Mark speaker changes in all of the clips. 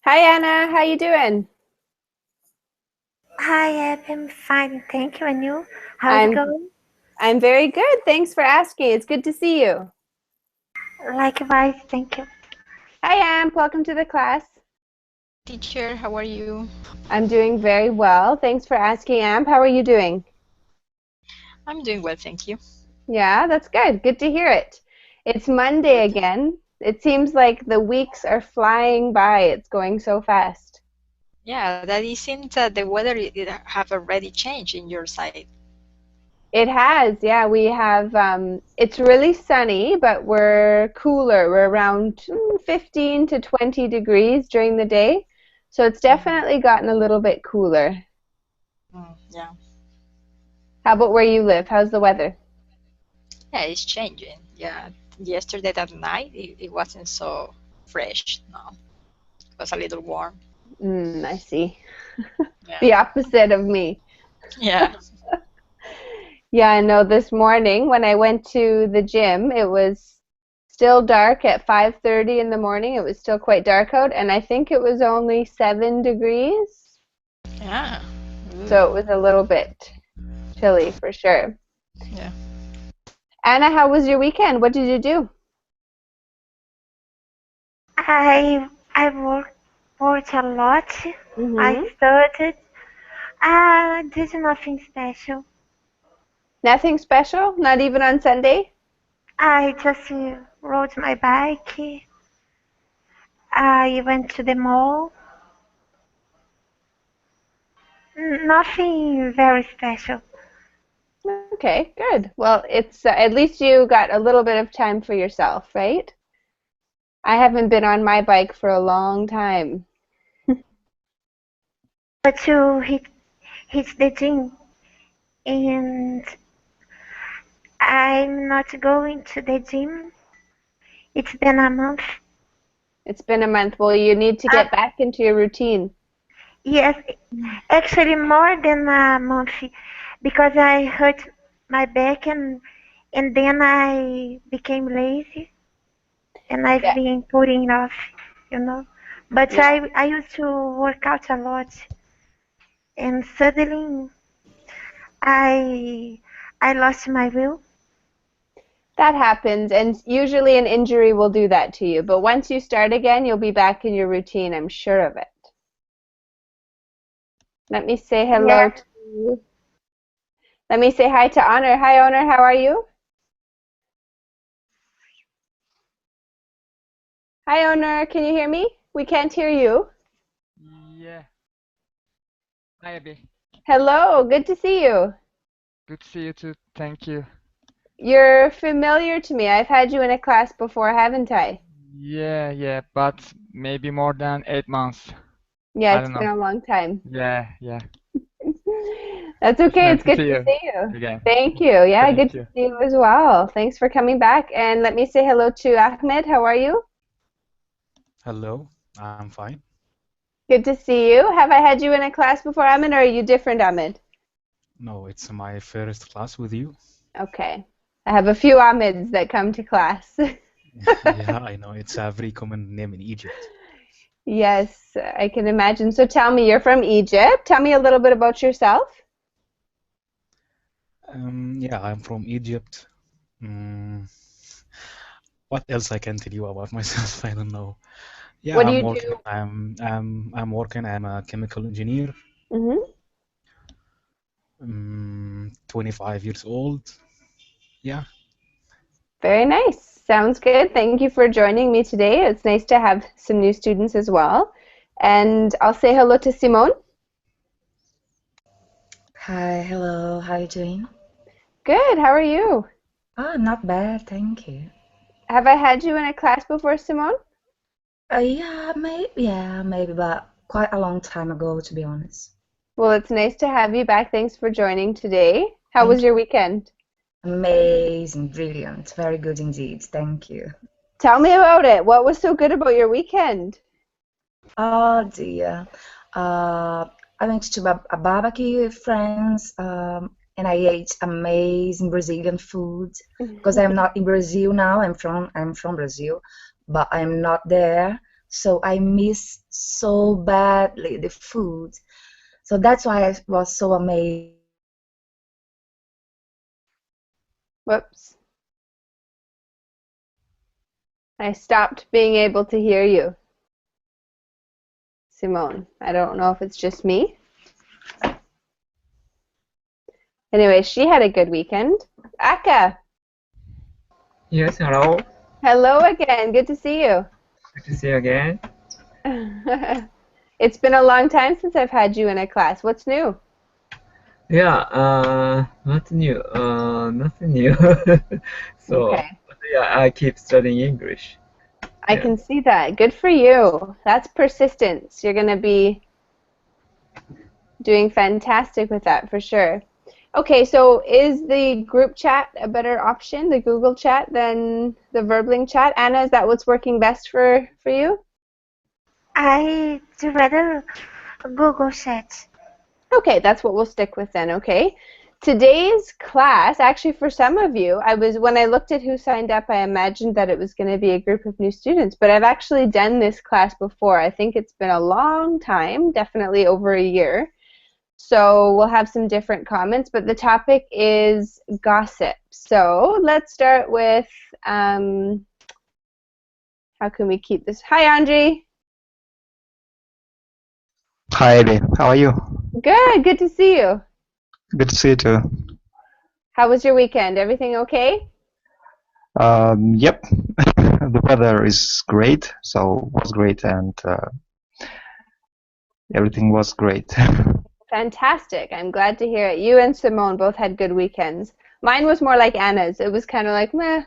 Speaker 1: Hi Anna, how you doing?
Speaker 2: Hi, I'm fine, thank you. And you? How's it
Speaker 1: I'm
Speaker 2: going?
Speaker 1: I'm very good. Thanks for asking. It's good to see you.
Speaker 2: Likewise, thank you.
Speaker 1: Hi Amp, welcome to the class.
Speaker 3: Teacher, how are you?
Speaker 1: I'm doing very well. Thanks for asking, Amp. How are you doing?
Speaker 3: I'm doing well, thank you.
Speaker 1: Yeah, that's good. Good to hear it. It's Monday
Speaker 3: Good.
Speaker 1: again. It seems like the weeks are flying by. It's going so fast.
Speaker 3: Yeah, that it seems that the weather it have already changed in your side.
Speaker 1: It has, yeah. We have it's really sunny, but we're cooler. We're around 15 to 20 degrees during the day. So it's
Speaker 3: Mhm.
Speaker 1: definitely gotten a little bit cooler.
Speaker 3: Yeah,
Speaker 1: How about where you live? How's the weather?
Speaker 3: yeah, it's changing. Yeah, yesterday that night it wasn't so fresh. No, it was a little warm.
Speaker 1: I see.
Speaker 3: Yeah,
Speaker 1: The opposite of me.
Speaker 3: yeah.
Speaker 1: Yeah, I know this morning when I went to the gym, it was still dark at 5:30 in the morning. It was still quite dark out, and I think it was only 7 degrees.
Speaker 3: Yeah. Ooh.
Speaker 1: So it was a little bit chilly for sure.
Speaker 3: Yeah.
Speaker 1: Anna, how was your weekend? What did you do?
Speaker 2: I worked a lot. I
Speaker 1: Mm-hmm.
Speaker 2: studied. Did nothing special.
Speaker 1: Nothing special? Not even on Sunday?
Speaker 2: I just rode my bike. I went to the mall. Nothing very special.
Speaker 1: Okay, good. Well, it's at least you got a little bit of time for yourself, right? I haven't been on my bike for a long time.
Speaker 2: But to hit the gym, and I'm not going to the gym. It's been a month.
Speaker 1: It's been a month. Well, you need to
Speaker 2: Uh,
Speaker 1: get back into your routine.
Speaker 2: yes, actually more than a month because I hurt my back and then I became lazy and I've
Speaker 1: Yeah,
Speaker 2: been putting off, you know. But
Speaker 1: yeah.
Speaker 2: I used to work out a lot and suddenly I I lost my will.
Speaker 1: That happens, and usually an injury will do that to you. But once you start again, you'll be back in your routine, I'm sure of it. Let me say hello
Speaker 2: Yes,
Speaker 1: to, let me say hi to Honor. Hi, Honor, how are you? Hi, Honor, can you hear me? We can't hear you.
Speaker 4: Yeah, hi Abby.
Speaker 1: Hello, good to see you.
Speaker 4: Good to see you too. Thank you.
Speaker 1: You're familiar to me. I've had you in a class before, haven't I?
Speaker 4: Yeah, but maybe more than 8 months.
Speaker 1: Yeah,
Speaker 4: I
Speaker 1: it's
Speaker 4: don't
Speaker 1: been
Speaker 4: know.
Speaker 1: a long time.
Speaker 4: Yeah.
Speaker 1: That's
Speaker 4: It's
Speaker 1: okay.
Speaker 4: nice
Speaker 1: It's
Speaker 4: to
Speaker 1: good
Speaker 4: see
Speaker 1: to
Speaker 4: you
Speaker 1: see you.
Speaker 4: again.
Speaker 1: Thank you. Yeah, good
Speaker 4: Thank
Speaker 1: to
Speaker 4: you.
Speaker 1: see you as well. Thanks for coming back. And let me say hello to Ahmed. How are you?
Speaker 5: Hello, I'm fine.
Speaker 1: Good to see you. Have I had you in a class before, Ahmed, or are you different, Ahmed?
Speaker 5: No, it's my first class with you.
Speaker 1: Okay. I have a few Ahmeds that come to class.
Speaker 5: Yeah, I know it's a very common name in Egypt.
Speaker 1: Yes, I can imagine. So tell me, you're from Egypt. Tell me a little bit about yourself.
Speaker 5: Yeah, I'm from Egypt. Mm, what else I can tell you about myself? I don't know. Yeah,
Speaker 1: What do
Speaker 5: I'm
Speaker 1: you
Speaker 5: working.
Speaker 1: do?
Speaker 5: I'm working. I'm a chemical engineer.
Speaker 1: Hmm.
Speaker 5: 25 years old. Yeah.
Speaker 1: Very nice. Sounds good. Thank you for joining me today. It's nice to have some new students as well. And I'll say hello to Simone.
Speaker 6: Hi, hello, how you doing?
Speaker 1: Good. How are you?
Speaker 6: Not bad, thank you.
Speaker 1: Have I had you in a class before, Simone?
Speaker 6: Yeah, maybe, but quite a long time ago, to be honest.
Speaker 1: Well, it's nice to have you back. Thanks for joining today. How was
Speaker 6: Thank you.
Speaker 1: your weekend?
Speaker 6: Amazing, brilliant, very good indeed, thank you.
Speaker 1: Tell me about it. What was so good about your weekend?
Speaker 6: Oh dear. Uh, I went to a barbecue with friends, and I ate amazing Brazilian food because I'm not in Brazil now. I'm from Brazil, but I'm not there. so I missed so badly the food. So that's why I was so amazed.
Speaker 1: Whoops. I stopped being able to hear you, Simone. I don't know if it's just me. Anyway, she had a good weekend. Aka,
Speaker 7: Yes, hello.
Speaker 1: hello again. Good to see you.
Speaker 7: Good to see you again.
Speaker 1: It's been a long time since I've had you in a class. What's new?
Speaker 7: Yeah, nothing new. Nothing new. So,
Speaker 1: Okay.
Speaker 7: yeah, I keep studying English.
Speaker 1: I
Speaker 7: Yeah.
Speaker 1: can see that. Good for you. That's persistence. You're going to be doing fantastic with that for sure. Okay, so is the group chat a better option, the Google chat, than the Verbling chat? Anna, is that what's working best for you?
Speaker 2: I rather Google Chat.
Speaker 1: Okay, that's what we'll stick with then, okay? Today's class, actually for some of you, when I looked at who signed up, I imagined that it was going to be a group of new students, but I've actually done this class before. I think it's been a long time, definitely over a year. So we'll have some different comments, but the topic is gossip. So let's start with, how can we keep this? Hi, Andre.
Speaker 8: Hi, Abby. How are you?
Speaker 1: Good to see you.
Speaker 8: Good to see you too.
Speaker 1: How was your weekend? Everything okay?
Speaker 8: Yep. The weather is great, so it was great, and everything was great.
Speaker 1: Fantastic. I'm glad to hear it. You and Simone both had good weekends. Mine was more like Anna's. It was kind of like, meh.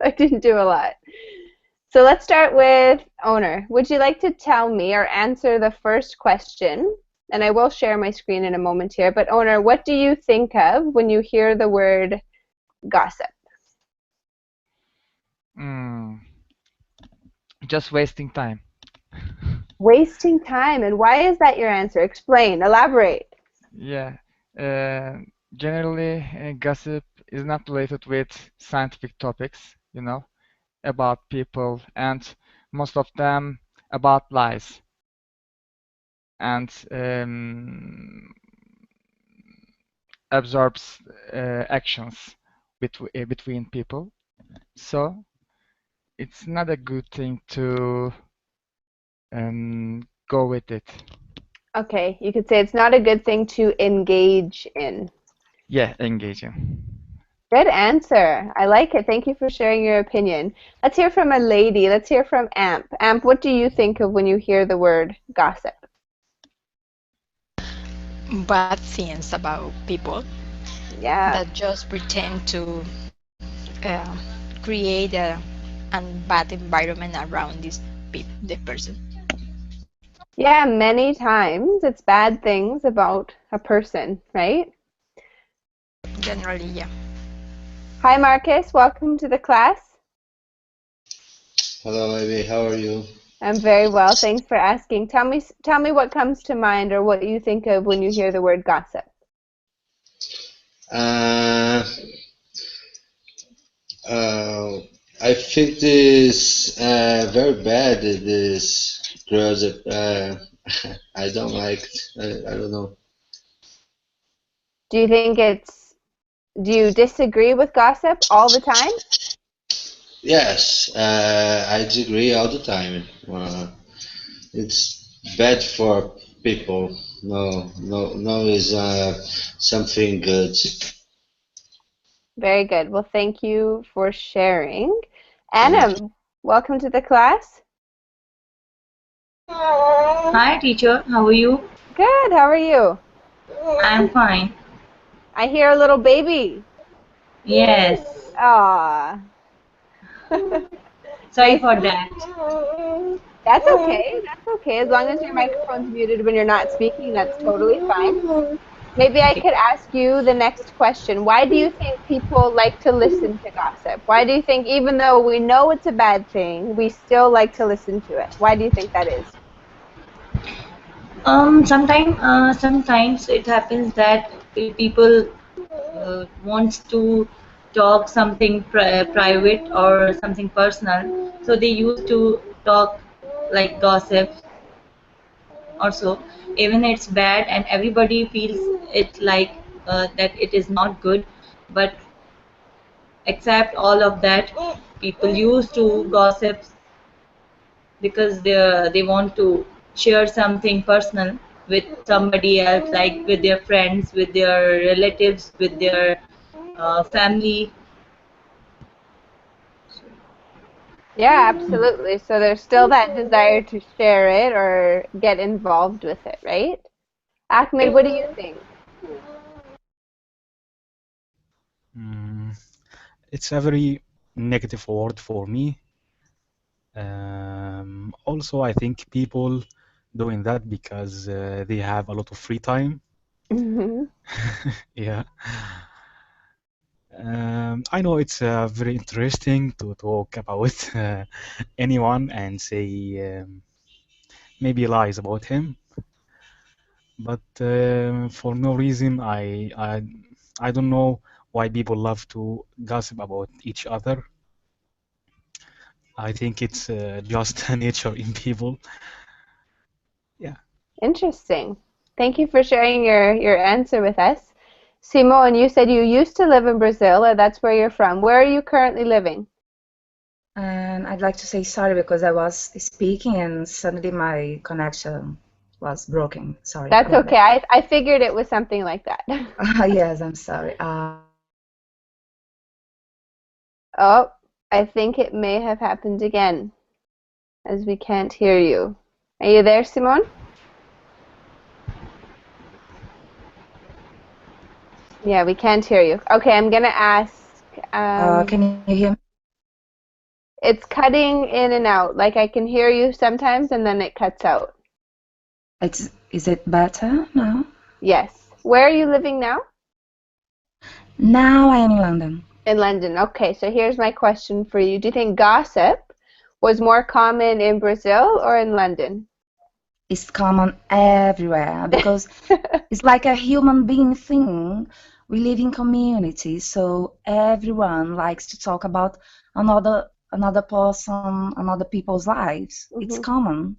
Speaker 1: I didn't do a lot. So let's start with Owner. Would you like to tell me or answer the first question? And I will share my screen in a moment here. But Owner, what do you think of when you hear the word gossip?
Speaker 4: Just wasting time.
Speaker 1: Wasting time. And why is that your answer? Explain. Elaborate.
Speaker 4: Yeah. Generally, gossip is not related with scientific topics, about people, and most of them about lies and absorbs actions between people. So it's not a good thing to go with it.
Speaker 1: Okay, you could say it's not a good thing to engage in.
Speaker 4: Yeah, engaging.
Speaker 1: Good answer. I like it. Thank you for sharing your opinion. Let's hear from a lady. Let's hear from Amp. Amp, what do you think of when you hear the word gossip?
Speaker 3: Bad things about people
Speaker 1: Yeah.
Speaker 3: that just pretend to create a bad environment around the person.
Speaker 1: Yeah, many times it's bad things about a person, right?
Speaker 3: Generally, yeah.
Speaker 1: Hi, Marcus. Welcome to the class.
Speaker 9: Hello, Ivy. How are you?
Speaker 1: I'm very well. Thanks for asking. Tell me what comes to mind or what you think of when you hear the word gossip.
Speaker 9: I think this very bad. This gossip. I don't like it. I don't know.
Speaker 1: Do you disagree with gossip all the time?
Speaker 9: Yes, I disagree all the time. It's bad for people. No is something good.
Speaker 1: Very good. Well, thank you for sharing. Anna, welcome to the class.
Speaker 10: Hi, teacher. How are you?
Speaker 1: Good. How are you?
Speaker 10: I'm fine.
Speaker 1: I hear a little baby.
Speaker 10: Yes.
Speaker 1: Aw.
Speaker 10: Sorry for that.
Speaker 1: That's okay. That's okay. As long as your microphone's muted when you're not speaking, that's totally fine. Maybe I could ask you the next question. Why do you think people like to listen to gossip? Why do you think, even though we know it's a bad thing, we still like to listen to it? Why do you think that is?
Speaker 10: Sometimes it happens that people wants to talk something private or something personal, so they used to talk like gossip also, even it's bad and everybody feels it like that it is not good, but except all of that, people used to gossip because they want to share something personal with somebody else, like with their friends, with their relatives, with their family.
Speaker 1: Yeah, absolutely. So there's still that desire to share it or get involved with it, right? Ahmed, what do you think?
Speaker 5: Mm, it's a very negative word for me. Also, I think people doing that because they have a lot of free time.
Speaker 1: Hmm.
Speaker 5: Yeah. I know it's very interesting to talk about anyone and say maybe lies about him, but for no reason, I don't know why people love to gossip about each other. I think it's just a nature in people. Yeah.
Speaker 1: Interesting. Thank you for sharing your answer with us. Simone, you said you used to live in Brazil, or that's where you're from. Where are you currently living?
Speaker 6: And I'd like to say sorry because I was speaking and suddenly my connection was broken. Sorry
Speaker 1: That's
Speaker 6: about
Speaker 1: okay. I figured it was something like that.
Speaker 6: that. Yes, I'm sorry.
Speaker 1: Oh, I think it may have happened again, as we can't hear you. Are you there, Simone? Yeah, we can't hear you. Okay, I'm gonna ask.
Speaker 6: Can you hear me?
Speaker 1: It's cutting in and out. Like I can hear you sometimes, and then it cuts out.
Speaker 6: Is it better now?
Speaker 1: Yes. Where are you living now?
Speaker 6: Now I am in London.
Speaker 1: In London. Okay, so here's my question for you. Do you think gossip was more common in Brazil or in London?
Speaker 6: It's common everywhere because it's like a human being thing. We live in communities, so everyone likes to talk about another person, another people's lives. It's common.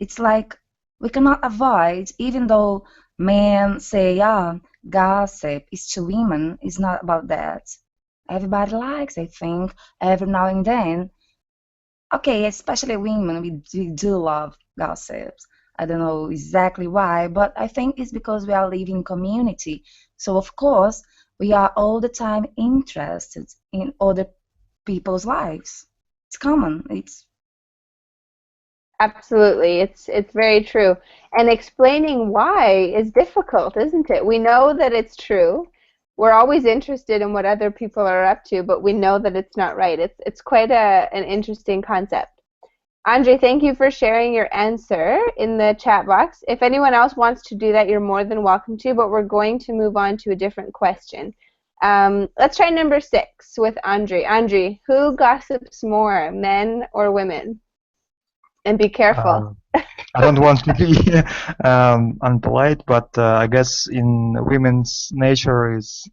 Speaker 6: It's like we cannot avoid, even though men say, yeah, gossip is to women. It's not about that. Everybody likes, I think, every now and then. Okay, especially women, we do love gossips. I don't know exactly why, but I think it's because we are living in community. So of course, we are all the time interested in other people's lives. It's common. It's
Speaker 1: Absolutely. It's very true. And explaining why is difficult, isn't it? We know that it's true. We're always interested in what other people are up to, but we know that it's not right. It's quite an interesting concept. Andre, thank you for sharing your answer in the chat box. If anyone else wants to do that, you're more than welcome to, but we're going to move on to a different question. Let's try number 6 with Andre. Andre, who gossips more, men or women? And be careful.
Speaker 8: I don't want to be unpolite, but I guess in women's nature is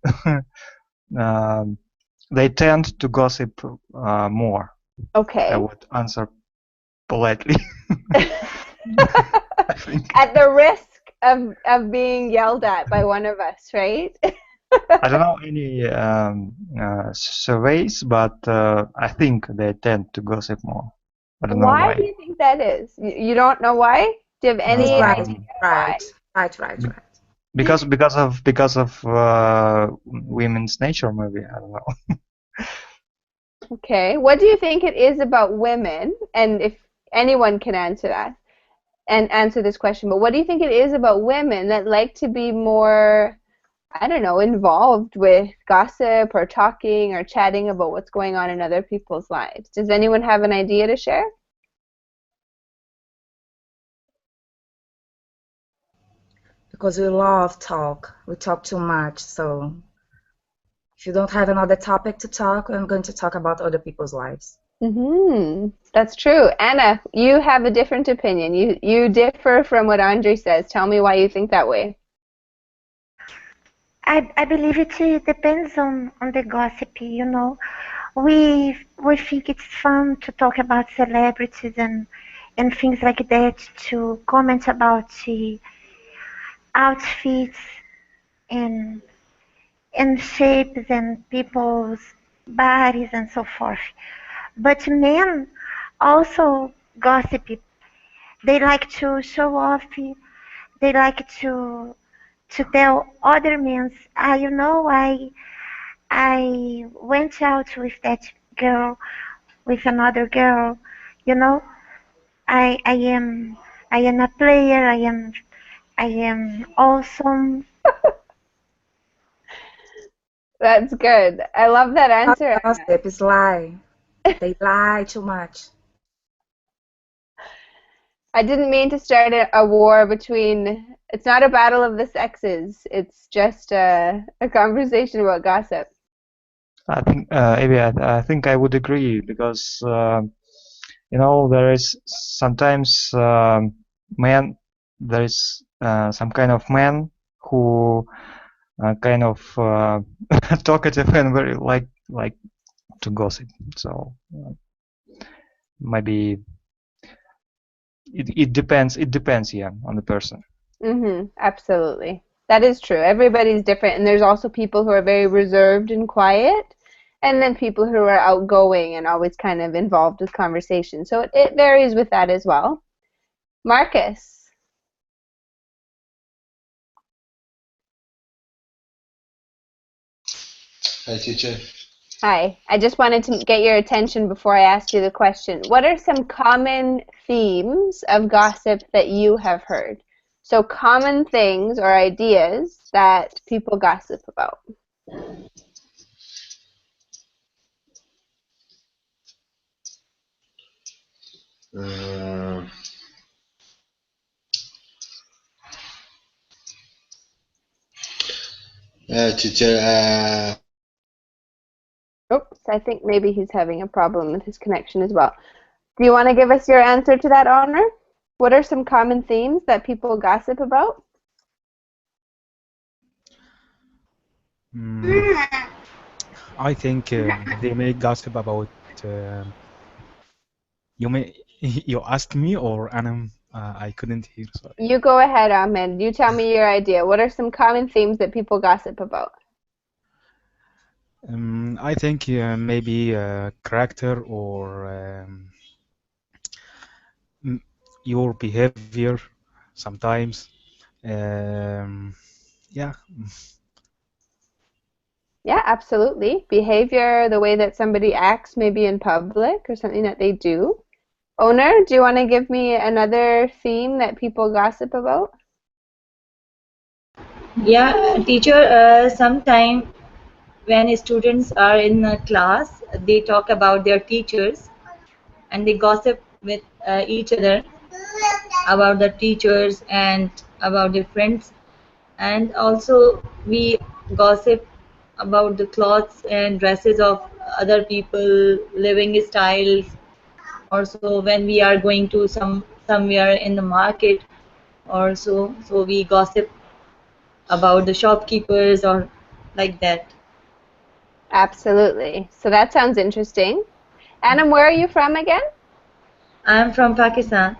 Speaker 8: they tend to gossip more.
Speaker 1: Okay.
Speaker 8: I would answer politely.
Speaker 1: At the risk of being yelled at by one of us, right?
Speaker 8: I don't know any surveys, but I think they tend to gossip more. I don't know
Speaker 1: Why
Speaker 8: why.
Speaker 1: do you think that is? You don't know why? Do you have any idea why?
Speaker 6: Right.
Speaker 8: Because of women's nature, maybe. I don't know.
Speaker 1: Okay. What do you think it is about women? And if anyone can answer that and answer this question, but what do you think it is about women that like to be more, I don't know, involved with gossip or talking or chatting about what's going on in other people's lives? Does anyone have an idea to share?
Speaker 6: because we love talk. We talk too much. So if you don't have another topic to talk, I'm going to talk about other people's lives.
Speaker 1: That's true. Anna, you have a different opinion. You differ from what Andre says. Tell me why you think that way.
Speaker 2: I believe it depends on the gossip, you know. We think it's fun to talk about celebrities and things like that to comment about the outfits and shapes and people's bodies and so forth. But men also gossip. They like to show off. They like to tell other men, I went out with that girl, with another girl. You know, I am a player. I am awesome.
Speaker 1: That's good. I love that
Speaker 6: Not
Speaker 1: answer.
Speaker 6: gossip, it's lie. They lie too much.
Speaker 1: I didn't mean to start a war between. It's not a battle of the sexes. It's just a conversation about gossip.
Speaker 8: I think, Abby, I think I would agree because there is sometimes man, there is some kind of man who kind of talkative and very like to gossip. So maybe it depends. It depends, yeah, on the person.
Speaker 1: Absolutely. That is true. Everybody's different, and there's also people who are very reserved and quiet, and then people who are outgoing and always kind of involved with conversation. So it varies with that as well. Marcus.
Speaker 9: Hi, teacher.
Speaker 1: Hi. I just wanted to get your attention before I ask you the question. What are some common themes of gossip that you have heard? So common things or ideas that people gossip about.
Speaker 9: Teacher,
Speaker 1: Oops, I think maybe he's having a problem with his connection as well. Do you want to give us your answer to that, Honor? What are some common themes that people gossip about?
Speaker 5: I think they may gossip about. You asked me or Anam? I couldn't hear. Sorry.
Speaker 1: You go ahead, Ahmed. You tell me your idea. What are some common themes that people gossip about?
Speaker 5: I think maybe character or your behavior sometimes. Yeah.
Speaker 1: Yeah, absolutely. Behavior, the way that somebody acts maybe in public or something that they do. Owner, do you want to give me another theme that people gossip about?
Speaker 10: Yeah, teacher, sometime when students are in a class, they talk about their teachers and they gossip with each other about the teachers and about their friends. And also we gossip about the clothes and dresses of other people, living styles. Also, when we are going to somewhere in the market, or so we gossip about the shopkeepers or like that.
Speaker 1: Absolutely. So that sounds interesting. Anam, where are you from again?
Speaker 10: I'm from Pakistan.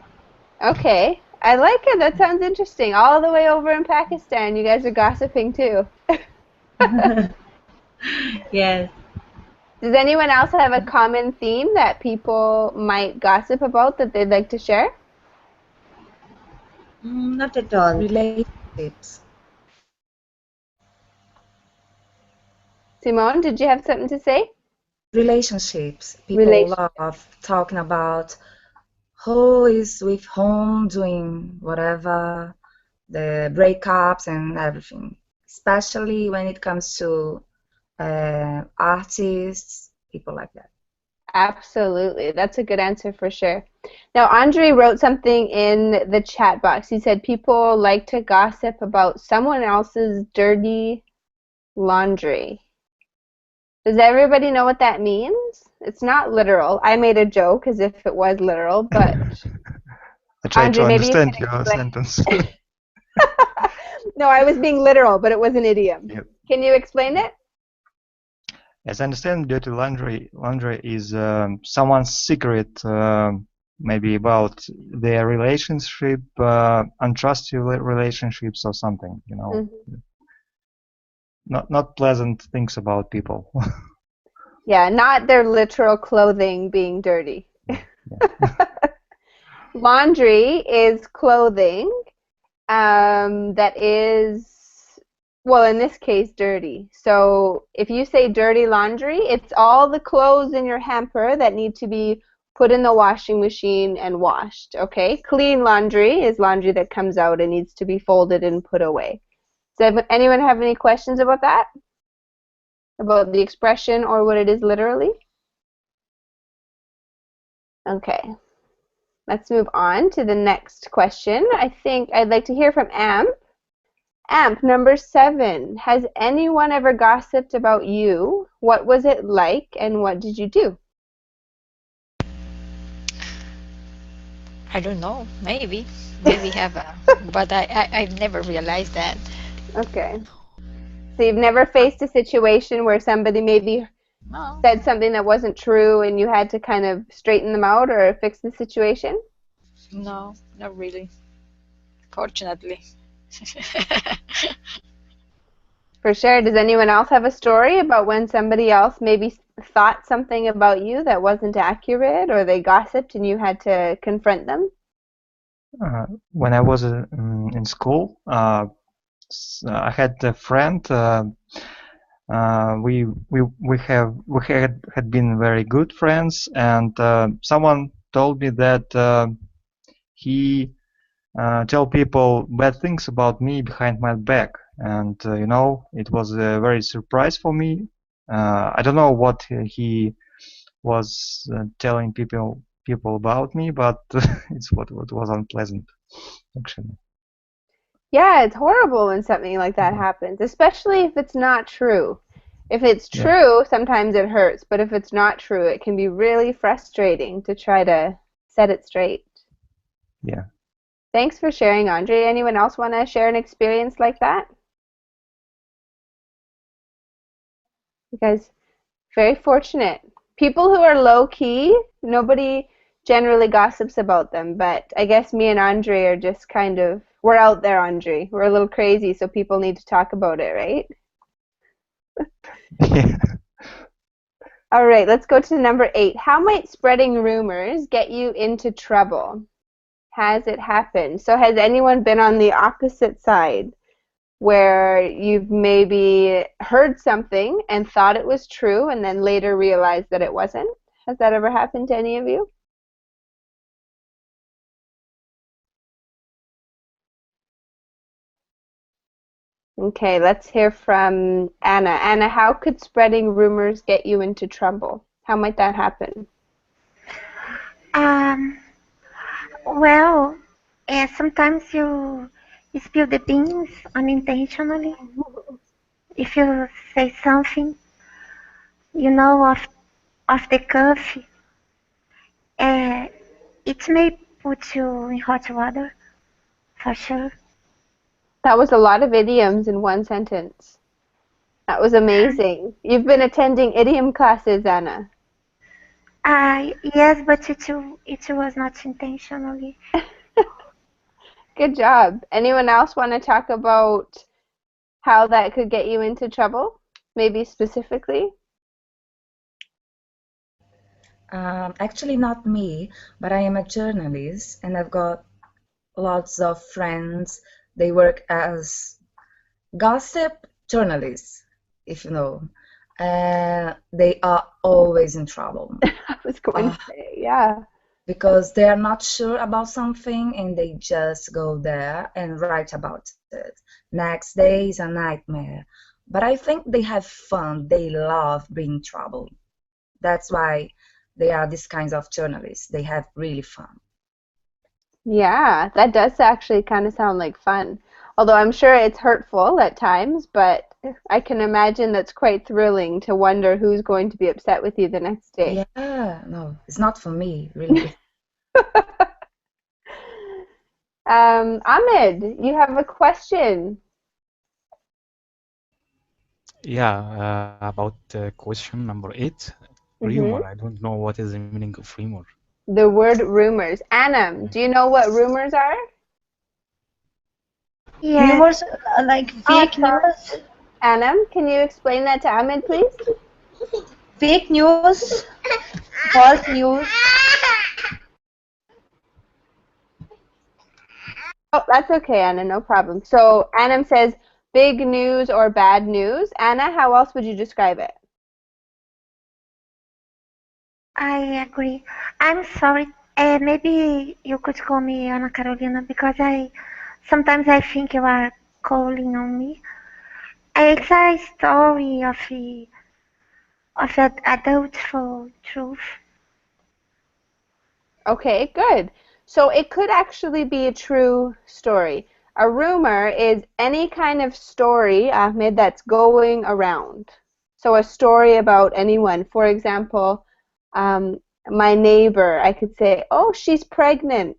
Speaker 1: Okay. I like it. That sounds interesting. All the way over in Pakistan, you guys are gossiping too.
Speaker 10: Yes.
Speaker 1: Does anyone else have a common theme that people might gossip about that they'd like to share?
Speaker 10: Not at all.
Speaker 6: Relationships.
Speaker 1: Simone, did you have something to say?
Speaker 6: Relationships. People love talking about who is with whom doing whatever, the breakups and everything. Especially when it comes to artists, people like that.
Speaker 1: Absolutely. That's a good answer for sure. Now, Andre wrote something in the chat box. He said people like to gossip about someone else's dirty laundry. Does everybody know what that means? It's not literal. I made a joke as if it was literal, but
Speaker 8: I tried
Speaker 1: Andre,
Speaker 8: to
Speaker 1: maybe you
Speaker 8: understand
Speaker 1: can
Speaker 8: your
Speaker 1: explain.
Speaker 8: sentence.
Speaker 1: No, I was being literal, but it was an idiom.
Speaker 8: Yep.
Speaker 1: Can you explain it?
Speaker 8: As I understand, dirty laundry is someone's secret maybe about their relationship, untrustworthy relationships or something, you know.
Speaker 1: Mhm.
Speaker 8: Not pleasant things about people.
Speaker 1: Yeah, not their literal clothing being dirty. Laundry is clothing that is, well, in this case, dirty. So if you say dirty laundry, it's all the clothes in your hamper that need to be put in the washing machine and washed, okay? Clean laundry is laundry that comes out and needs to be folded and put away. Does anyone have any questions about that? About the expression or what it is literally? Okay. Let's move on to the next question. I think I'd like to hear from Amp. Amp, number 7. Has anyone ever gossiped about you? What was it like and what did you do?
Speaker 3: I don't know. Maybe have a, but I've never realized that.
Speaker 1: Okay. So you've never faced a situation where somebody maybe
Speaker 3: No,
Speaker 1: said something that wasn't true and you had to kind of straighten them out or fix the situation?
Speaker 3: no, not really. Fortunately.
Speaker 1: For sure. Does anyone else have a story about when somebody else maybe thought something about you that wasn't accurate or they gossiped and you had to confront them?
Speaker 8: When I was in school, I had a friend. We had been very good friends, and someone told me that he tell people bad things about me behind my back, and you know, it was a very surprise for me. I don't know what he was telling people about me, but it's what was unpleasant, actually.
Speaker 1: Yeah, it's horrible when something like that happens, especially if it's not true. If it's
Speaker 8: Yeah.
Speaker 1: true, sometimes it hurts, but if it's not true, it can be really frustrating to try to set it straight.
Speaker 8: Yeah.
Speaker 1: Thanks for sharing, Andre. Anyone else want to share an experience like that? You guys, very fortunate. People who are low key, nobody generally gossips about them, but I guess me and Andre are just kind of, we're out there, Andre. We're a little crazy, so people need to talk about it, right?
Speaker 8: Yeah.
Speaker 1: All right, let's go to number 8. How might spreading rumors get you into trouble? Has it happened? So has anyone been on the opposite side where you've maybe heard something and thought it was true and then later realized that it wasn't? Has that ever happened to any of you? Okay, let's hear from Anna. Anna, how could spreading rumors get you into trouble? How might that happen?
Speaker 2: Um, well, sometimes you spill the beans unintentionally. If you say something, off the cuff, uh, it may put you in hot water, for sure.
Speaker 1: That was a lot of idioms in one sentence. That was amazing. You've been attending idiom classes, Anna.
Speaker 2: Yes, but it was not intentionally.
Speaker 1: Good job. Anyone else want to talk about how that could get you into trouble? Maybe specifically?
Speaker 6: Actually, not me, but I am a journalist and I've got lots of friends. They work as gossip journalists, if you know. They are always in trouble.
Speaker 1: I was going to say, yeah.
Speaker 6: Because they are not sure about something and they just go there and write about it. Next day is a nightmare. But I think they have fun. They love being in trouble. That's why they are these kinds of journalists. They have really fun.
Speaker 1: Yeah, that does actually kind of sound like fun. Although I'm sure it's hurtful at times, but I can imagine that's quite thrilling to wonder who's going to be upset with you the next day.
Speaker 6: Yeah, no, it's not for me, really.
Speaker 1: Ahmed, you have a question.
Speaker 5: Yeah, about question number 8, rumor. I don't know what is the meaning of rumor.
Speaker 1: The word rumors. Anna, do you know what rumors are?
Speaker 2: Yes.
Speaker 10: Rumors like fake news.
Speaker 1: Anna, can you explain that to Ahmed, please?
Speaker 10: Fake news, false news.
Speaker 1: Oh, that's okay, Anna, no problem. So Anna says big news or bad news. Anna, how else would you describe it?
Speaker 2: I agree. I'm sorry. Maybe you could call me Ana Carolina because sometimes I think you are calling on me. It's a story of a doubtful truth.
Speaker 1: Okay, good. So it could actually be a true story. A rumor is any kind of story, Ahmed, that's going around. So a story about anyone. For example, my neighbor, I could say, oh, she's pregnant.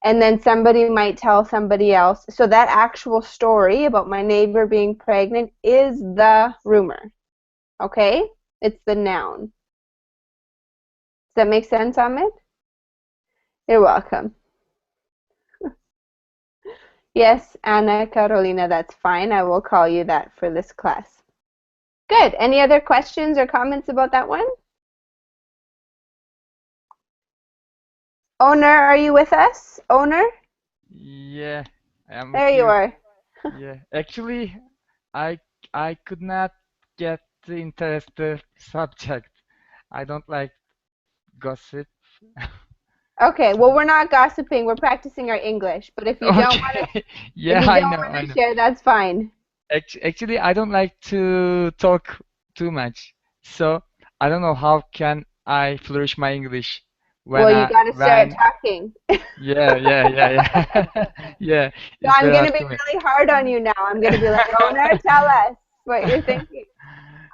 Speaker 1: And then somebody might tell somebody else. So that actual story about my neighbor being pregnant is the rumor. Okay? It's the noun. Does that make sense, Ahmed? You're welcome. Yes, Anna Carolina, that's fine. I will call you that for this class. Good. Any other questions or comments about that one? Owner, are you with us? Owner?
Speaker 4: Yeah, I am
Speaker 1: There
Speaker 4: with
Speaker 1: you
Speaker 4: you.
Speaker 1: are.
Speaker 4: Yeah, actually, I could not get the interested subject. I don't like gossip.
Speaker 1: Okay, well, we're not gossiping. We're practicing our English. But if you don't want
Speaker 4: Okay.
Speaker 1: to,
Speaker 4: Yeah, I know.
Speaker 1: share, that's fine.
Speaker 4: Actually, I don't like to talk too much. So I don't know how can I flourish my English
Speaker 1: Well, you got to start
Speaker 4: when
Speaker 1: talking.
Speaker 4: yeah. Yeah,
Speaker 1: So
Speaker 4: it's
Speaker 1: I'm
Speaker 4: very
Speaker 1: going to
Speaker 4: hard
Speaker 1: be
Speaker 4: to me.
Speaker 1: really hard on you now. I'm going to be like, Owner, tell us what you're thinking.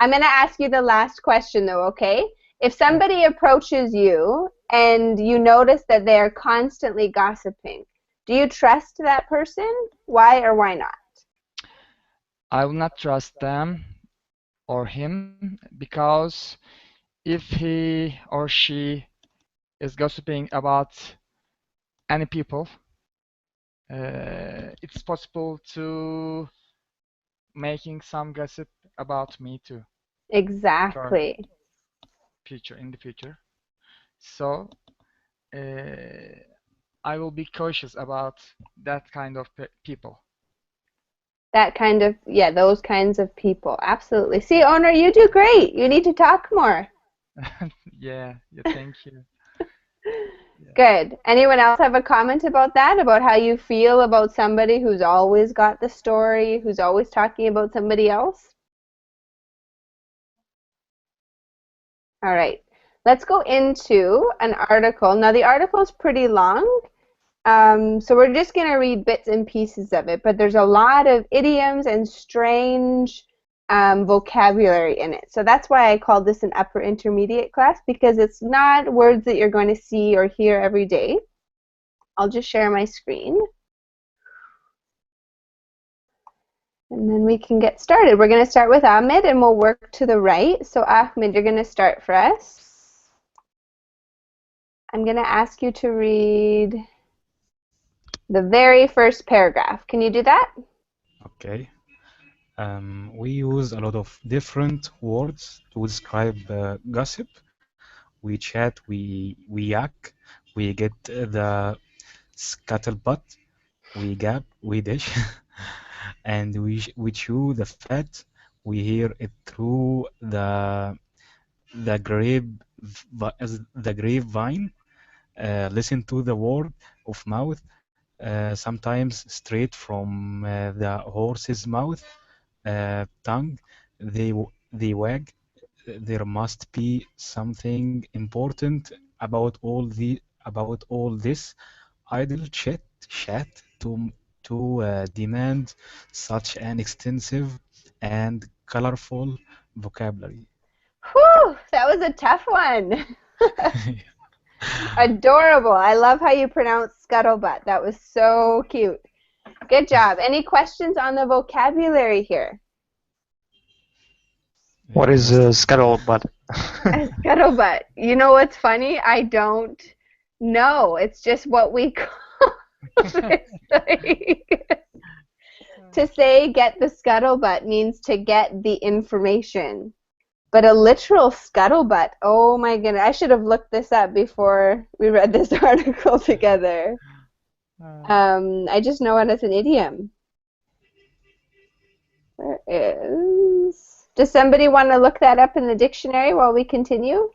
Speaker 1: I'm going to ask you the last question, though, okay? If somebody approaches you and you notice that they're constantly gossiping, do you trust that person? Why or why not?
Speaker 4: I will not trust them or him because if he or she is gossiping about any people, it's possible to making some gossip about me too
Speaker 1: Exactly.
Speaker 4: in the future. So uh, I will be cautious about that kind of people.
Speaker 1: That kind of, yeah, those kinds of people. Absolutely. See, Owner, you do great. You need to talk more.
Speaker 4: Yeah, thank you.
Speaker 1: Good. Anyone else have a comment about that? About how you feel about somebody who's always got the story, who's always talking about somebody else? All right. Let's go into an article. Now, the article is pretty long, so we're just going to read bits and pieces of it, but there's a lot of idioms and strange vocabulary in it. So that's why I called this an upper intermediate class, because it's not words that you're going to see or hear every day. I'll just share my screen. And then we can get started. We're going to start with Ahmed, and we'll work to the right. So Ahmed, you're going to start for us. I'm going to ask you to read the very first paragraph. Can you do that?
Speaker 5: Okay. We use a lot of different words to describe gossip. We chat, we yak, we get the scuttlebutt, we gap, we dish, and we chew the fat. We hear it through the grapevine. Listen to the word of mouth, sometimes straight from the horse's mouth. Tongue, they wag. There must be something important about all this idle chat to demand such an extensive and colorful vocabulary.
Speaker 1: Whew, that was a tough one. Adorable. I love how you pronounce scuttlebutt. That was so cute. Good job. Any questions on the vocabulary here?
Speaker 8: What is scuttlebutt?
Speaker 1: Scuttlebutt. You know what's funny? I don't No, it's just what we call it. Like, to say get the scuttlebutt means to get the information. But a literal scuttlebutt, oh my goodness, I should have looked this up before we read this article together. I just know it as an idiom. Where is... Does somebody want to look that up in the dictionary while we continue?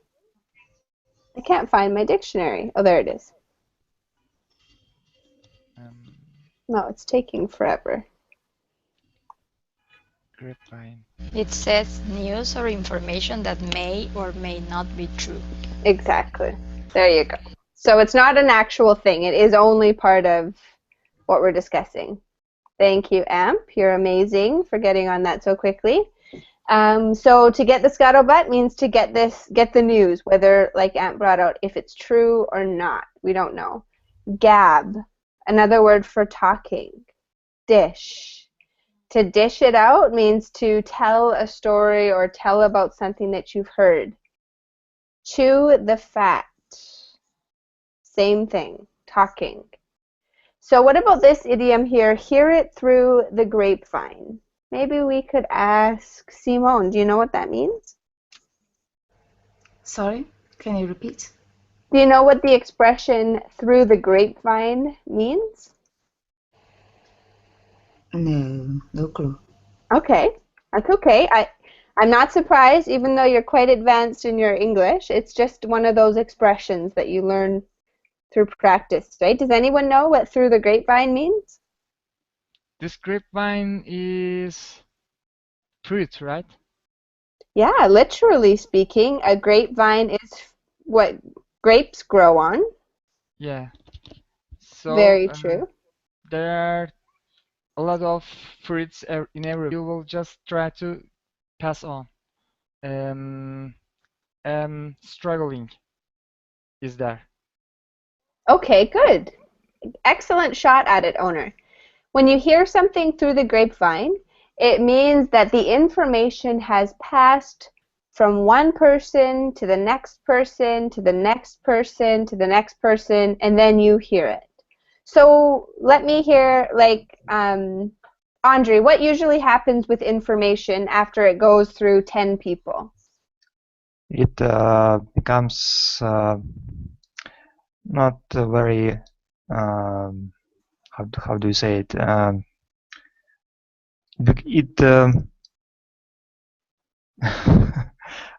Speaker 1: I can't find my dictionary. Oh, there it is. No, it's taking forever.
Speaker 4: Grapevine.
Speaker 3: It says news or information that may or may not be true.
Speaker 1: Exactly. There you go. So it's not an actual thing. It is only part of what we're discussing. Thank you, Amp. You're amazing for getting on that so quickly. So to get the scuttlebutt means to get the news, whether, like Amp brought out, if it's true or not. We don't know. Gab, another word for talking. Dish. To dish it out means to tell a story or tell about something that you've heard. Chew the fat. Same thing, talking. So what about this idiom here, hear it through the grapevine? Maybe we could ask Simone, do you know what that means?
Speaker 6: Sorry, can you repeat?
Speaker 1: Do you know what the expression through the grapevine means?
Speaker 6: No, no clue.
Speaker 1: Okay, that's okay. I'm not surprised, even though you're quite advanced in your English. It's just one of those expressions that you learn through practice, right? Does anyone know what through the grapevine means?
Speaker 4: This grapevine is fruit, right?
Speaker 1: Yeah, literally speaking, a grapevine is what grapes grow on.
Speaker 4: Yeah. So
Speaker 1: Very true.
Speaker 4: there are a lot of fruits in every. You will just try to pass on. Struggling is there.
Speaker 1: Okay, good. Excellent shot at it, owner. When you hear something through the grapevine, it means that the information has passed from one person to the next person to the next person to the next person, and then you hear it. So let me hear, like, Andre, what usually happens with information after it goes through 10 people?
Speaker 8: It becomes not very how do you say it? It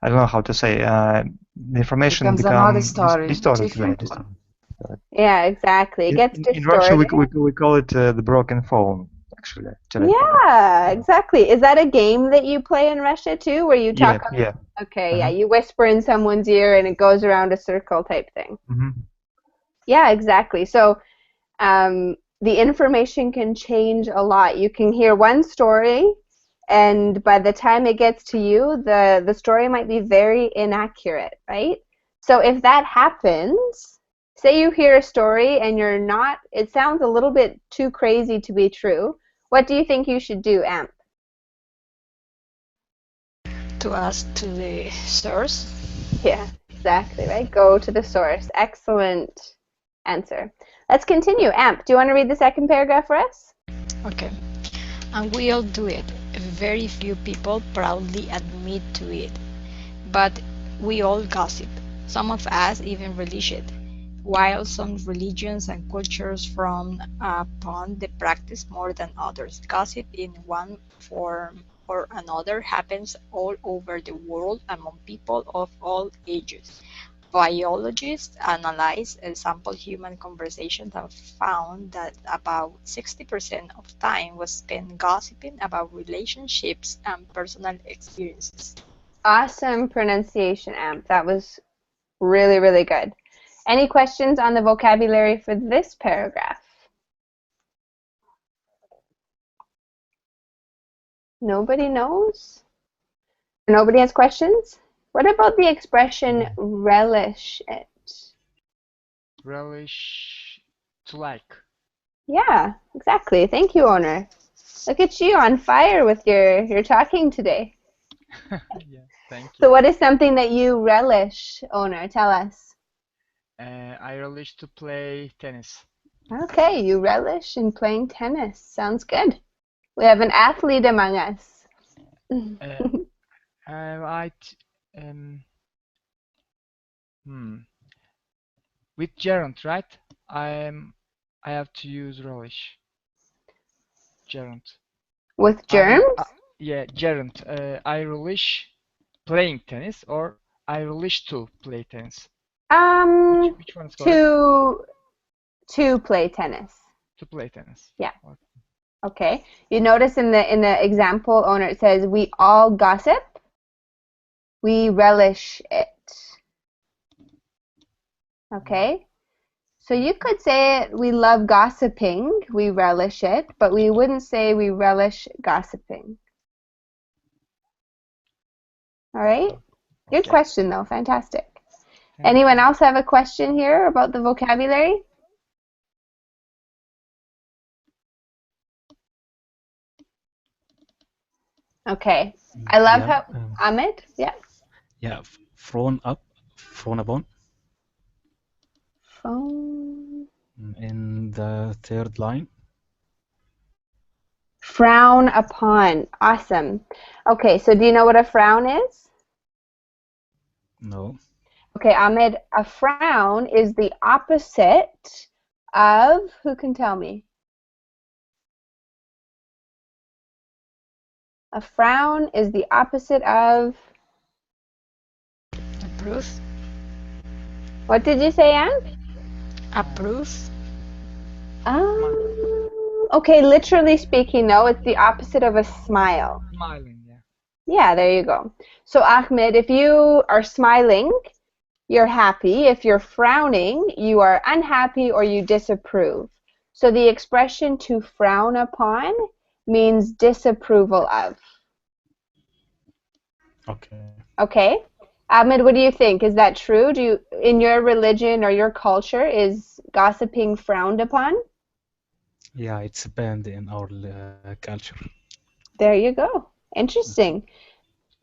Speaker 8: I don't know how to say. The information
Speaker 6: Becomes another
Speaker 8: becomes
Speaker 6: story,
Speaker 8: distorted.
Speaker 6: different
Speaker 8: Right?
Speaker 6: one.
Speaker 1: Yeah, exactly. It gets
Speaker 8: In Russia,
Speaker 1: distorted.
Speaker 8: we call it the broken phone, actually. Telephone.
Speaker 1: Yeah, exactly. Is that a game that you play in Russia too, where you talk?
Speaker 8: Yeah.
Speaker 1: Okay, yeah, you whisper in someone's ear and it goes around a circle type thing.
Speaker 8: Mm-hmm.
Speaker 1: Yeah, exactly. So the information can change a lot. You can hear one story, and by the time it gets to you, the story might be very inaccurate, right? So if that happens, say you hear a story and you're not, it sounds a little bit too crazy to be true, what do you think you should do, Amp?
Speaker 3: To ask to the source.
Speaker 1: Yeah, exactly, right? Go to the source. Excellent answer. Let's continue. Amp, do you want to read the second paragraph for us?
Speaker 3: Okay. And we all do it. Very few people proudly admit to it. But we all gossip. Some of us even relish it. While some religions and cultures frown upon the practice more than others, gossip in one form or another happens all over the world among people of all ages. Biologists analyzed sample human conversations and found that about 60% of time was spent gossiping about relationships and personal experiences.
Speaker 1: Awesome pronunciation, Amp. That was really, really good. Any questions on the vocabulary for this paragraph? Nobody knows? Nobody has questions? What about the expression relish it?
Speaker 4: Relish, to like.
Speaker 1: Yeah, exactly. Thank you, owner. Look at you on fire with your talking today.
Speaker 4: Yeah, thank you.
Speaker 1: So what is something that you relish, owner? Tell us.
Speaker 4: I relish to play tennis.
Speaker 1: Okay, you relish in playing tennis. Sounds good. We have an athlete among us.
Speaker 4: I with gerund, right? I have to use relish. Gerund.
Speaker 1: With germs?
Speaker 4: Yeah, gerund. I relish playing tennis, or I relish to play tennis. Which one is correct?
Speaker 1: To play tennis.
Speaker 4: To play tennis.
Speaker 1: Yeah. Okay. You notice in the example owner it says we all gossip. We relish it. Okay. So you could say it, we love gossiping, we relish it, but we wouldn't say we relish gossiping. All right? Good question, though. Fantastic. Anyone else have a question here about the vocabulary? Okay. I love how... Ahmed? Yeah?
Speaker 5: Yeah, frown up, frown upon. In the third line.
Speaker 1: Frown upon. Awesome. Okay, so do you know what a frown is?
Speaker 5: No.
Speaker 1: Okay, Ahmed, a frown is the opposite of, who can tell me? A frown is the opposite of...
Speaker 3: Approve.
Speaker 1: What did you say, Anne?
Speaker 3: Approve.
Speaker 1: Okay, literally speaking, though, it's the opposite of a smile.
Speaker 4: Smiling, yeah.
Speaker 1: Yeah, there you go. So, Ahmed, if you are smiling, you're happy. If you're frowning, you are unhappy or you disapprove. So the expression to frown upon means disapproval of.
Speaker 5: Okay.
Speaker 1: Okay. Ahmed, what do you think? Is that true? Do you, in your religion or your culture, is gossiping frowned upon?
Speaker 5: Yeah, it's banned in our culture.
Speaker 1: There you go. Interesting.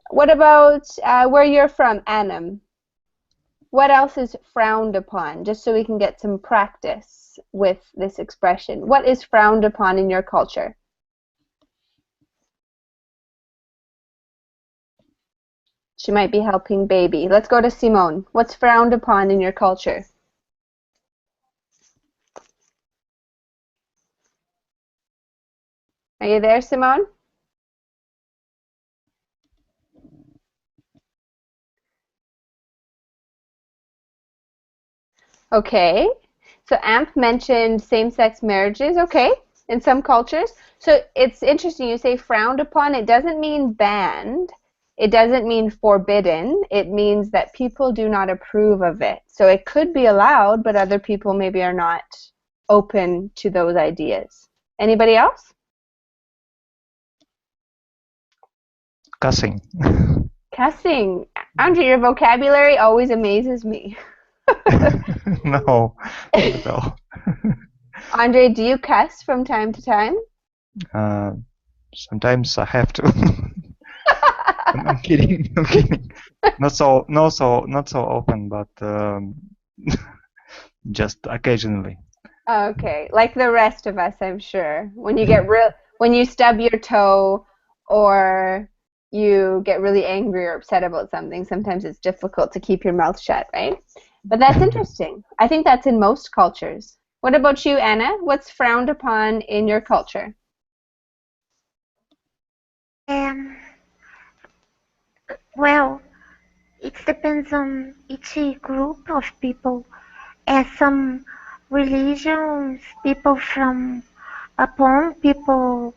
Speaker 1: What about where you're from, Anam? What else is frowned upon? Just so we can get some practice with this expression. What is frowned upon in your culture? She might be helping baby. Let's go to Simone. What's frowned upon in your culture? Are you there, Simone? Okay. So Amp mentioned same-sex marriages. Okay. In some cultures. So it's interesting you say frowned upon. It doesn't mean banned. It doesn't mean forbidden. It means that people do not approve of it. So it could be allowed, but other people maybe are not open to those ideas. Anybody else?
Speaker 8: Cussing.
Speaker 1: Cussing. Andre, your vocabulary always amazes me.
Speaker 8: No, not at all.
Speaker 1: Andre, do you cuss from time to time?
Speaker 8: Sometimes I have to. I'm kidding. I'm kidding. Not so often, but just occasionally.
Speaker 1: Okay, like the rest of us, I'm sure. When you get when you stub your toe, or you get really angry or upset about something, sometimes it's difficult to keep your mouth shut, right? But that's interesting. I think that's in most cultures. What about you, Anna? What's frowned upon in your culture?
Speaker 2: Well, it depends on each group of people. As some religions, people from upon people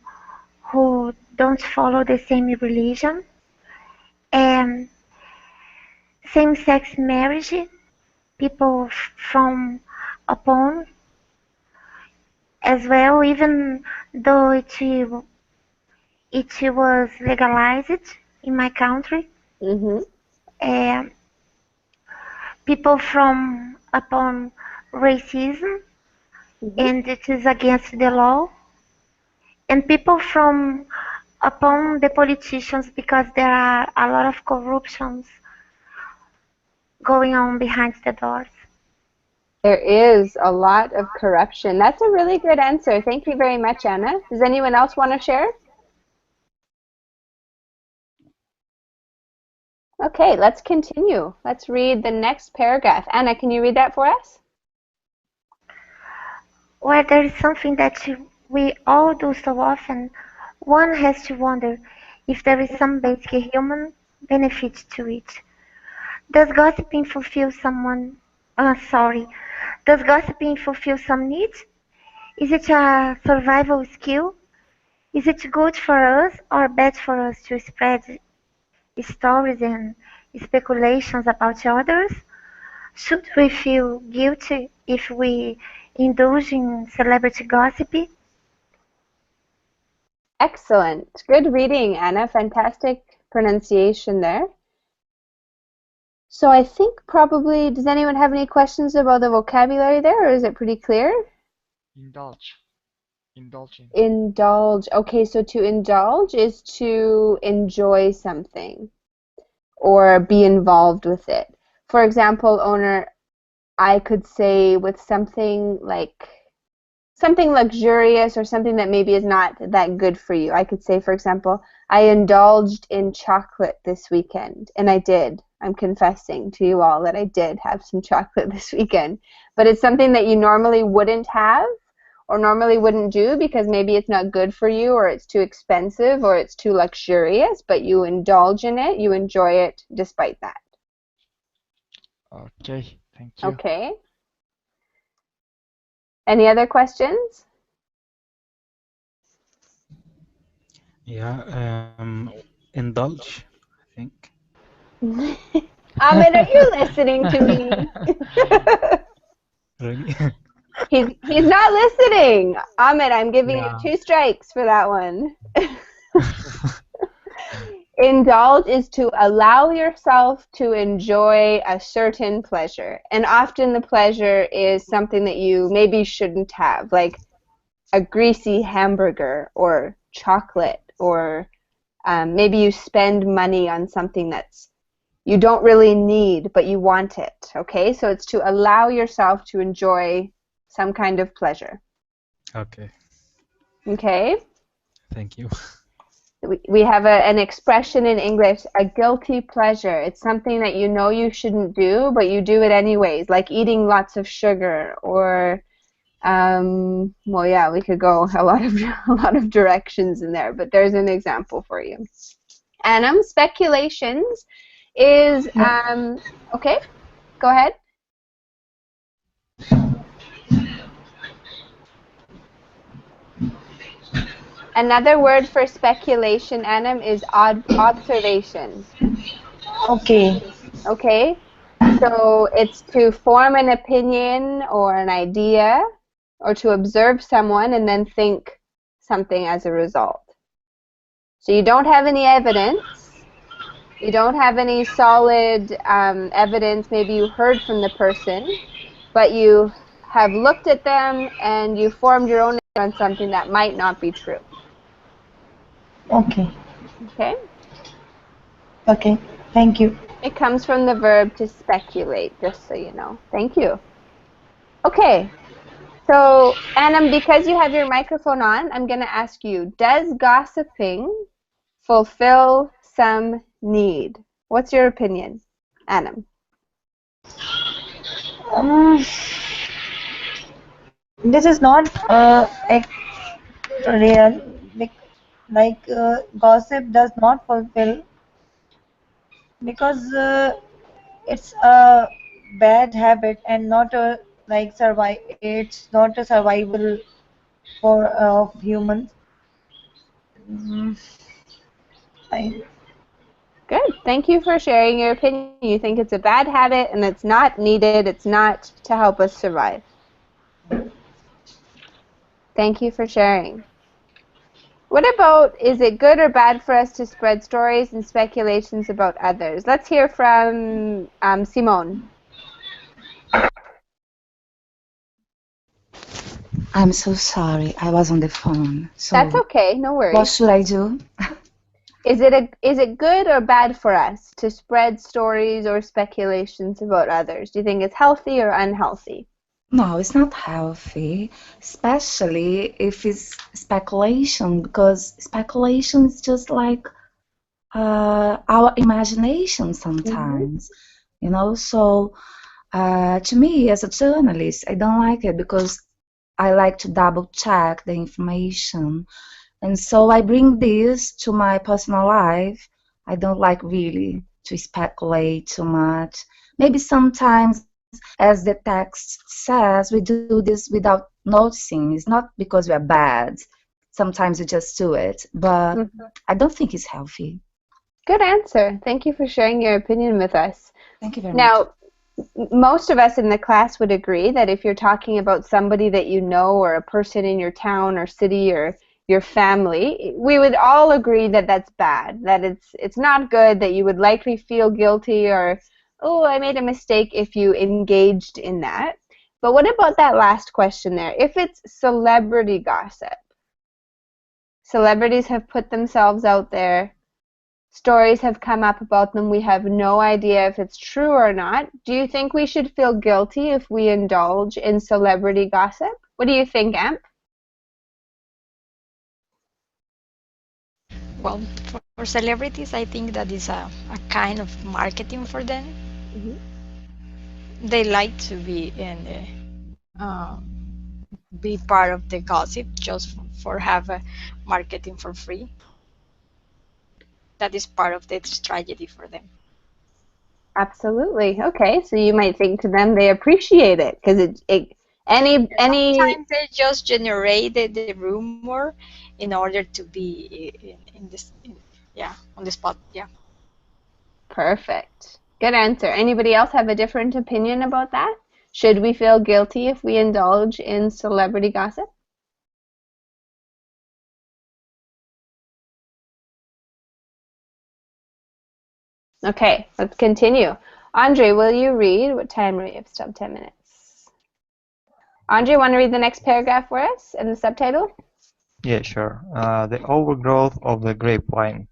Speaker 2: who don't follow the same religion, and same-sex marriage, people from upon as well, even though it was legalized in my country. People from upon racism, and it is against the law. And people from upon the politicians, because there are a lot of corruptions going on behind the doors.
Speaker 1: There is a lot of corruption. That's a really good answer. Thank you very much, Anna. Does anyone else want to share? Okay, let's continue. Let's read the next paragraph. Anna, can you read that for us?
Speaker 2: Where there is something that we all do so often, one has to wonder if there is some basic human benefit to it. Does gossiping fulfill Does gossiping fulfill some needs? Is it a survival skill? Is it good for us or bad for us to spread stories and speculations about others? Should we feel guilty if we indulge in celebrity gossip?
Speaker 1: Excellent. Good reading, Anna. Fantastic pronunciation there. So I think probably, does anyone have any questions about the vocabulary there, or is it pretty clear?
Speaker 4: Indulge. Indulging.
Speaker 1: Indulge. Okay, so to indulge is to enjoy something or be involved with it. For example, owner, I could say with something like something luxurious or something that maybe is not that good for you. I could say, for example, I indulged in chocolate this weekend, and I did. I'm confessing to you all that I did have some chocolate this weekend. But it's something that you normally wouldn't have or normally wouldn't do because maybe it's not good for you or it's too expensive or it's too luxurious, but you indulge in it, you enjoy it despite that.
Speaker 4: Okay, thank you.
Speaker 1: Okay. Any other questions?
Speaker 5: Yeah, indulge, I think.
Speaker 1: Ahmed, are you listening to me?
Speaker 5: Really?
Speaker 1: He's not listening. Ahmed, I'm giving
Speaker 5: Yeah.
Speaker 1: you 2 strikes for that one. Indulge is to allow yourself to enjoy a certain pleasure. And often the pleasure is something that you maybe shouldn't have, like a greasy hamburger or chocolate, or maybe you spend money on something that's you don't really need, but you want it. Okay, so it's to allow yourself to enjoy some kind of pleasure.
Speaker 5: Okay,
Speaker 1: Okay?
Speaker 5: thank you.
Speaker 1: We have an expression in English, a guilty pleasure. It's something that you know you shouldn't do, but you do it anyways, like eating lots of sugar or, well, yeah, we could go a lot of directions in there, but there's an example for you. Anam, speculations is, okay, go ahead. Another word for speculation, Anam, is observation.
Speaker 11: Okay.
Speaker 1: Okay? So it's to form an opinion or an idea or to observe someone and then think something as a result. So you don't have any evidence. You don't have any solid evidence. Maybe you heard from the person, but you have looked at them and you formed your own opinion on something that might not be true.
Speaker 11: Okay.
Speaker 1: Okay?
Speaker 11: Okay. Thank you.
Speaker 1: It comes from the verb to speculate, just so you know. Thank you. Okay. So, Anam, because you have your microphone on, I'm going to ask you, does gossiping fulfill some need? What's your opinion, Anam?
Speaker 11: This is not real. Like gossip does not fulfill because it's a bad habit and not a like it's not a survival for of humans.
Speaker 1: Good. Thank you for sharing your opinion. You think it's a bad habit and it's not needed. It's not to help us survive. Thank you for sharing. What about, is it good or bad for us to spread stories and speculations about others? Let's hear from Simone.
Speaker 6: I'm so sorry. I was on the phone. So
Speaker 1: That's okay. No worries.
Speaker 6: what should I do?
Speaker 1: Is it good or bad for us to spread stories or speculations about others? Do you think it's healthy or unhealthy?
Speaker 6: No, it's not healthy, especially if it's speculation, because speculation is just like our imagination sometimes, you know. So to me, as a journalist, I don't like it because I like to double check the information. And so I bring this to my personal life. I don't like really to speculate too much. Maybe sometimes, as the text says, we do this without noticing. It's not because we're bad. Sometimes we just do it. But I don't think it's healthy.
Speaker 1: Good answer. Thank you for sharing your opinion with us.
Speaker 6: Thank you very
Speaker 1: Now,
Speaker 6: much.
Speaker 1: most of us in the class would agree that if you're talking about somebody that you know or a person in your town or city or your family, we would all agree that that's bad, that it's not good, that you would likely feel guilty or, oh, I made a mistake if you engaged in that. But what about that last question there? If it's celebrity gossip, celebrities have put themselves out there, stories have come up about them, we have no idea if it's true or not. Do you think we should feel guilty if we indulge in celebrity gossip? What do you think, Amp?
Speaker 3: Well, for celebrities, I think that is a kind of marketing for them. They like to be be part of the gossip just for have a marketing for free. That is part of the strategy for them.
Speaker 1: Absolutely. Okay, so you might think to them they appreciate it because any
Speaker 3: Sometimes they just generate the rumor in order to be in this on the spot. Yeah.
Speaker 1: Perfect. Good answer. Anybody else have a different opinion about that? Should we feel guilty if we indulge in celebrity gossip? Okay, let's continue. Andre, will you read? What time are we? Have stopped 10 minutes. Andre, want to read the next paragraph for us and the subtitle?
Speaker 8: Yeah, sure. The overgrowth of the grapevine.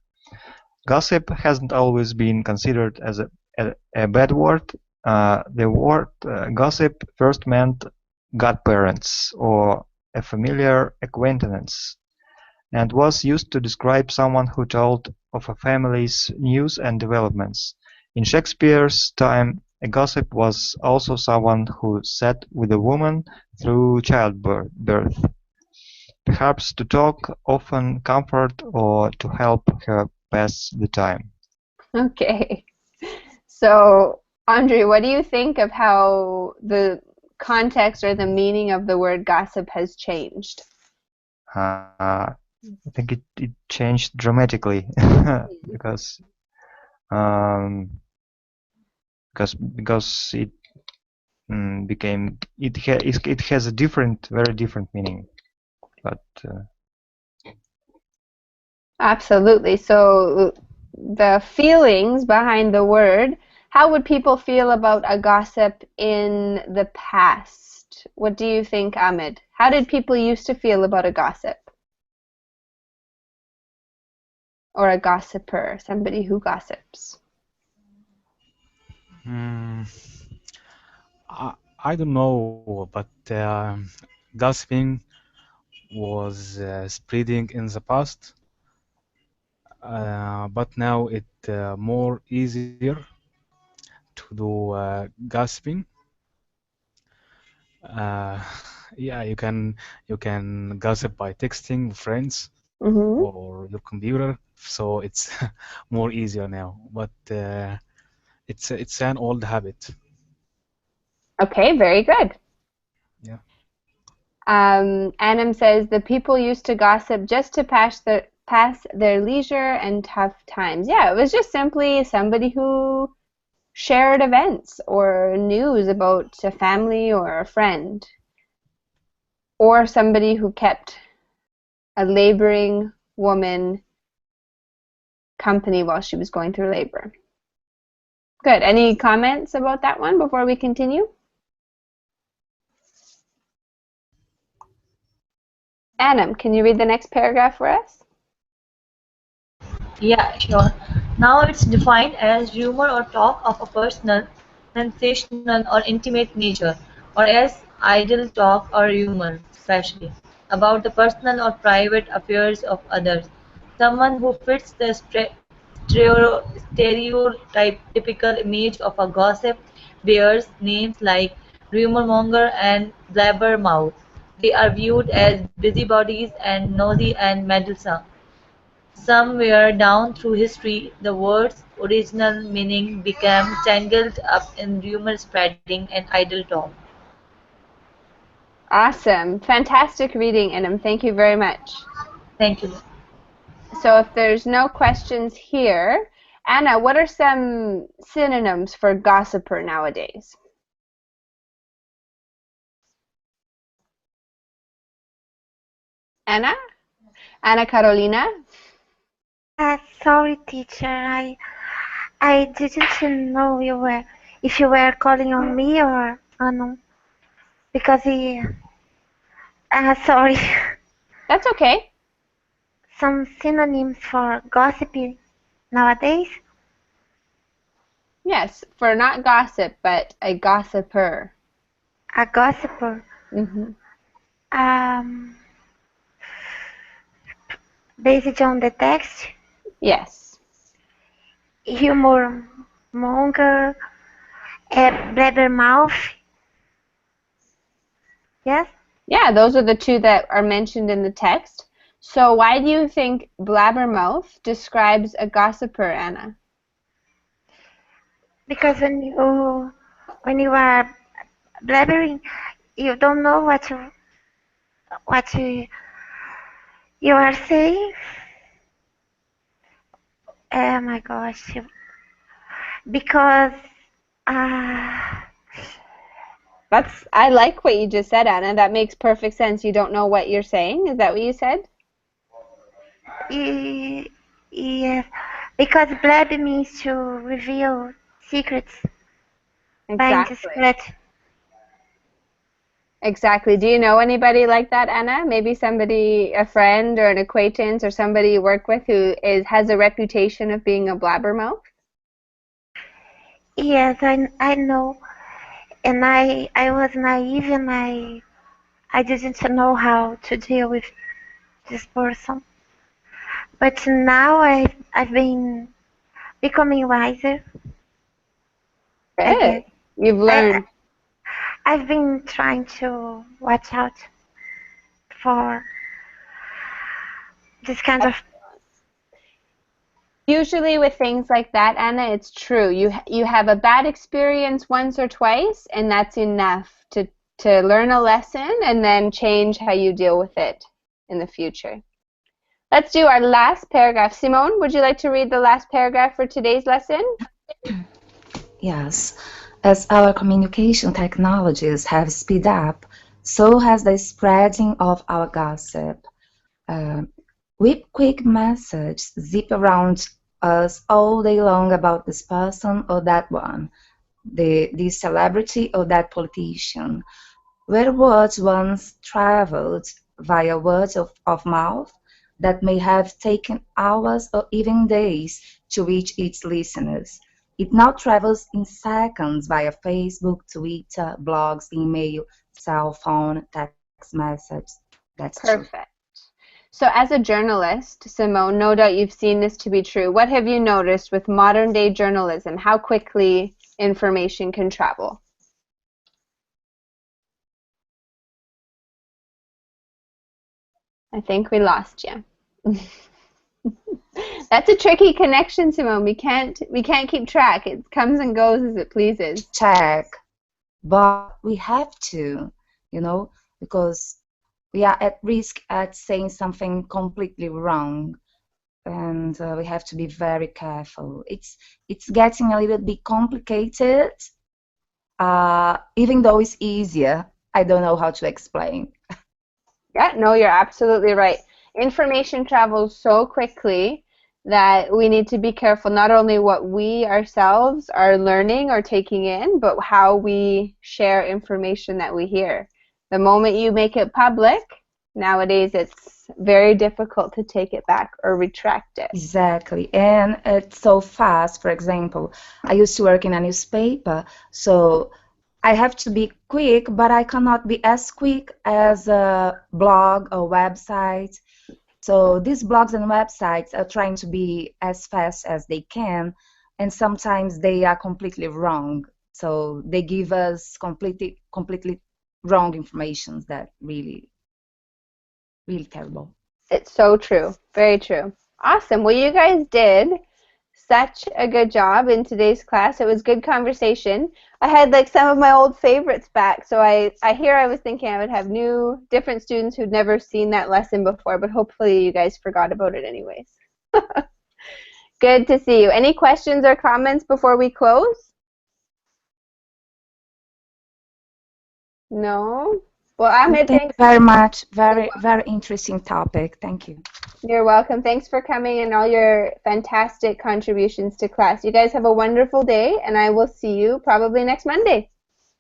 Speaker 8: Gossip hasn't always been considered as a bad word. The word gossip first meant godparents or a familiar acquaintance, and was used to describe someone who told of a family's news and developments. In Shakespeare's time, a gossip was also someone who sat with a woman through childbirth, perhaps to talk, often comfort, or to help her pass the time.
Speaker 1: Okay. So, Andre, what do you think of how the context or the meaning of the word gossip has changed?
Speaker 8: I think it changed dramatically because it became it has a very different meaning. But
Speaker 1: Absolutely. So the feelings behind the word, how would people feel about a gossip in the past? What do you think, Ahmed? How did people used to feel about a gossip? Or a gossiper, somebody who gossips?
Speaker 5: I don't know, but gossiping was spreading in the past, but now it's more easier to do gossiping. Yeah, you can gossip by texting friends or your computer, so it's more easier now. But it's an old habit.
Speaker 1: Okay, very good.
Speaker 5: Yeah.
Speaker 1: Anam says the people used to gossip just to pass their leisure and tough times. Yeah, it was just simply somebody who shared events or news about a family or a friend, or somebody who kept a laboring woman company while she was going through labor. Good. Any comments about that one before we continue? Anam, can you read the next paragraph for us?
Speaker 10: Yeah, sure. Now it's defined as rumor or talk of a personal, sensational, or intimate nature, or as idle talk or rumor, especially about the personal or private affairs of others. Someone who fits the stereotypical image of a gossip bears names like rumormonger and blabbermouth. They are viewed as busybodies and nosy and meddlesome. Somewhere down through history, the word's original meaning became tangled up in rumor spreading and idle talk.
Speaker 1: Awesome. Fantastic reading, Inam. Thank you very much.
Speaker 10: Thank you.
Speaker 1: So if there's no questions here, Anna, what are some synonyms for gossiper nowadays? Anna? Anna Carolina?
Speaker 2: Sorry, teacher. I didn't know if you were calling on me or Anu, because sorry.
Speaker 1: That's okay.
Speaker 2: Some synonyms for gossiping nowadays?
Speaker 1: Yes, for not gossip, but a gossiper.
Speaker 2: A gossiper. Based on the text?
Speaker 1: Yes.
Speaker 2: Humor monger, blabbermouth. Yes?
Speaker 1: Yeah, those are the two that are mentioned in the text. So why do you think blabbermouth describes a gossiper, Anna?
Speaker 2: Because when you are blabbering, you don't know what you are saying. Oh my gosh! Because
Speaker 1: I like what you just said, Anna. That makes perfect sense. You don't know what you're saying. Is that what you said?
Speaker 2: Yes, because blab means to reveal secrets.
Speaker 1: Exactly. Exactly. Do you know anybody like that, Anna? Maybe somebody, a friend or an acquaintance or somebody you work with who has a reputation of being a blabbermouth?
Speaker 2: Yes, I know. And I was naive and I didn't know how to deal with this person. But now I've been becoming wiser.
Speaker 1: Good. You've learned.
Speaker 2: I've been trying to watch out for this kind of.
Speaker 1: Usually with things like that, Anna, it's true. You have a bad experience once or twice, and that's enough to learn a lesson and then change how you deal with it in the future. Let's do our last paragraph. Simone, would you like to read the last paragraph for today's lesson?
Speaker 6: Yes. As our communication technologies have speed up, so has the spreading of our gossip. With quick messages zip around us all day long about this person or that one, this celebrity or that politician. Where words once traveled via words of mouth that may have taken hours or even days to reach its listeners, it now travels in seconds via Facebook, Twitter, blogs, email, cell phone, text message. That's
Speaker 1: Perfect.
Speaker 6: true.
Speaker 1: So as a journalist, Simone, no doubt you've seen this to be true. What have you noticed with modern day journalism, how quickly information can travel? I think we lost you. That's a tricky connection, Simone. We can't keep track. It comes and goes as it pleases.
Speaker 6: Check. But we have to, because we are at risk at saying something completely wrong, and we have to be very careful. It's getting a little bit complicated, even though it's easier. I don't know how to explain.
Speaker 1: Yeah, no, you're absolutely right. Information travels so quickly that we need to be careful not only what we ourselves are learning or taking in, but how we share information that we hear. The moment you make it public, nowadays it's very difficult to take it back or retract it.
Speaker 6: Exactly, and it's so fast. For example, I used to work in a newspaper, so I have to be quick, but I cannot be as quick as a blog or website. So these blogs and websites are trying to be as fast as they can, and sometimes they are completely wrong. So they give us completely wrong information that really terrible.
Speaker 1: It's so true. Very true. Awesome. Well, you guys did such a good job in today's class. It was good conversation. I had like some of my old favorites back, so I was thinking I would have new, different students who'd never seen that lesson before, but hopefully you guys forgot about it anyways. Good to see you. Any questions or comments before we close? No? Well, Ahmed,
Speaker 6: Thank you very much. Very interesting topic. Thank you.
Speaker 1: You're welcome. Thanks for coming and all your fantastic contributions to class. You guys have a wonderful day, and I will see you probably next Monday.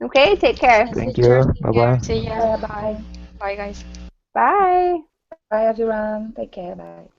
Speaker 1: Okay? Take care.
Speaker 8: Thank you. Bye-bye.
Speaker 3: See ya.
Speaker 6: Bye.
Speaker 3: Bye, guys.
Speaker 1: Bye.
Speaker 6: Bye, everyone. Take care. Bye.